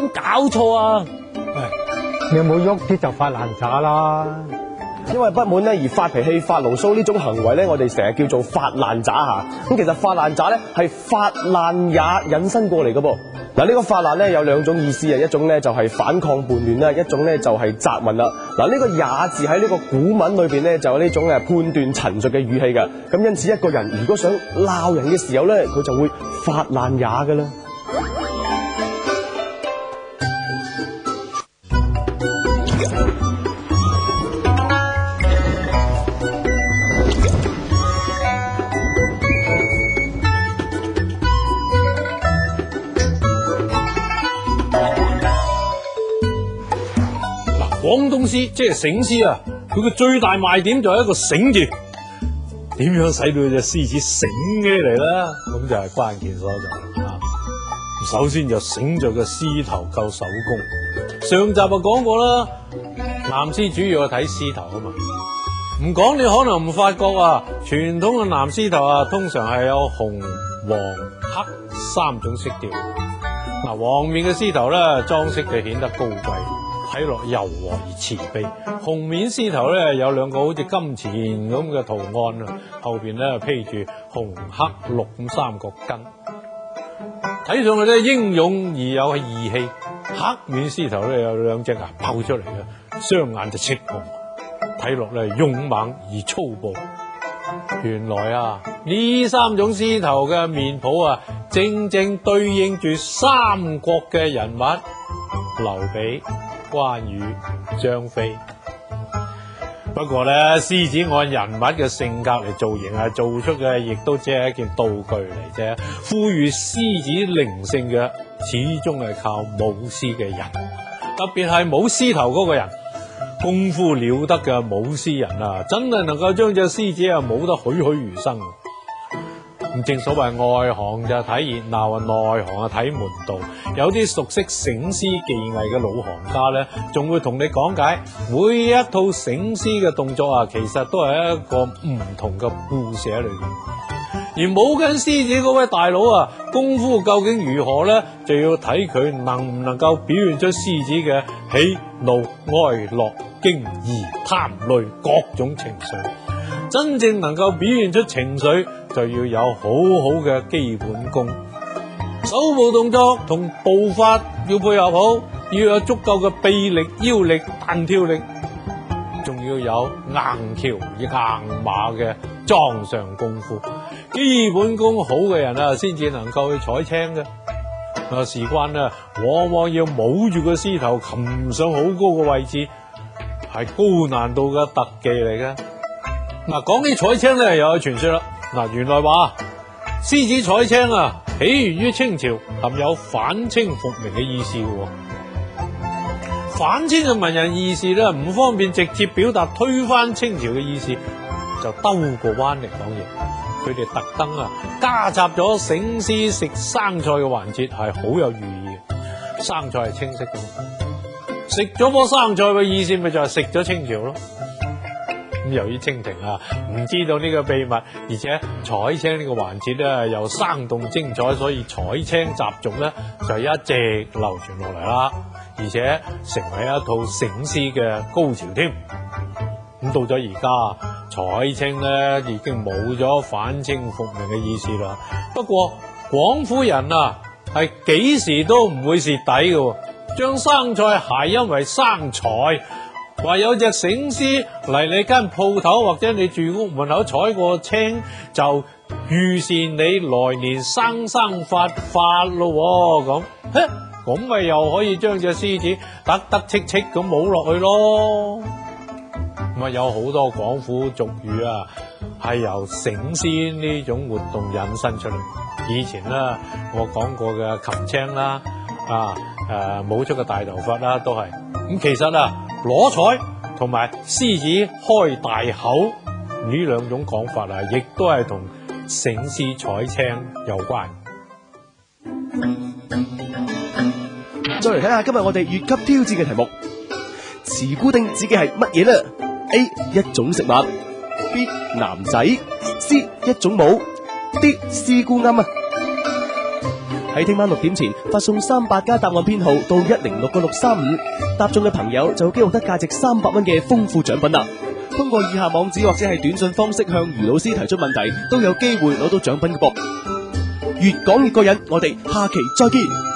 冇搞錯啊？你有冇喐啲就發爛渣啦？因為不滿咧而發脾氣、發牢騷呢種行為咧，我哋成日叫做發爛渣嚇。咁其實發爛渣咧係發爛也引申過嚟嘅噃。嗱，呢個發爛咧有兩種意思啊，一種咧就係反抗叛亂啦，一種咧就係責問啦。嗱，呢個也字喺呢個古文裏邊咧就有呢種判斷陳述嘅語氣嘅。咁因此一個人如果想鬧人嘅時候咧，佢就會發爛也㗎啦。廣東詩即係醒獅啊，佢嘅最大賣點就係一個醒字。點樣使到隻獅子醒起嚟咧？咁就係關鍵所在啊！首先就醒着個獅頭夠手工。上集就講過啦，南獅主要係睇獅頭啊嘛。唔講你可能唔發覺啊，傳統嘅南獅頭啊，通常係有紅、黃、黑三種色調。嗱，黃面嘅獅頭咧，裝飾就顯得高貴。睇落柔和而慈悲，紅面獅頭咧有兩個好似金錢咁嘅圖案啊，後邊咧披住紅黑綠咁三角巾，睇上去咧英勇而有義氣。黑面獅頭咧有兩隻牙爆出嚟嘅，雙眼就赤紅，睇落咧勇猛而粗暴。原來啊，呢三種獅頭嘅面譜啊，正正對應住三國嘅人物劉備、關羽、張飛。不過咧，獅子按人物嘅性格嚟造型啊，做出嘅亦都只係一件道具嚟啫。賦予獅子靈性嘅，始終係靠舞獅嘅人，特別係舞獅頭嗰個人，功夫了得嘅舞獅人啊，真係能夠將隻獅子啊舞得栩栩如生。咁正所謂外行就睇熱鬧啊，內行啊睇門道。有啲熟悉醒獅技藝嘅老行家咧，仲會同你講解每一套醒獅嘅動作啊，其實都係一個唔同嘅故事喺裏邊。而舞緊獅子嗰位大佬啊，功夫究竟如何咧，就要睇佢能唔能夠表現出獅子嘅喜怒哀樂驚疑貪慮各種情緒。真正能夠表現出情緒，就要有好好嘅基本功，手部動作同步伐要配合好，要有足夠嘅臂力、腰力、彈跳力，仲要有硬橋硬馬嘅裝上功夫。基本功好嘅人啊，先至能夠去採青嘅。事關啊，往往要舞住個獅頭，擒上好高嘅位置，係高難度嘅特技嚟嘅。嗱，講起採青咧，又有傳說啦。嗱，原來話獅子採青啊，起源於清朝，含有反清復明嘅意思嘅。反清嘅文人義士咧，唔方便直接表達推翻清朝嘅意思，就兜個彎嚟講嘢。佢哋特登啊，加插咗醒獅食生菜嘅環節，係好有寓意嘅。生菜係清晰嘅，食咗棵生菜嘅意思，咪就係食咗清朝咯。由於清廷啊唔知道呢個秘密，而且採青呢個環節咧又生動精彩，所以採青習俗咧就一直流傳落嚟啦，而且成為一套醒獅嘅高潮添。咁到咗而家，採青咧已經冇咗反清復明嘅意思啦。不過廣府人啊係幾時都唔會蝕底嘅，將生菜諧音為生財。話有隻醒獅嚟你間鋪頭或者你住屋門口採過青，就預示你來年生生發發咯咁，咁咪又可以將隻獅子得得戚戚咁舞落去咯。咁啊有好多廣府俗語啊係由醒獅呢種活動引申出嚟。以前啦我講過嘅擒青啦，舞出嘅大頭髮啦都係。咁其實啊攞彩同埋獅子開大口呢兩種講法啊，亦都係同醒獅採青有關。再嚟睇下今日我哋越級挑戰嘅題目，慈姑椗指嘅係乜嘢呢？ A 一種食物， B 男仔， C 一種舞， D 師姑庵啊。喺聽晚6點前發送38加答案編號到1066635，答中嘅朋友就有機會得價值300蚊嘅豐富獎品啦。通過以下網址或者係短信方式向余老師提出問題，都有機會攞到獎品嘅噃。越講越過癮，我哋下期再見。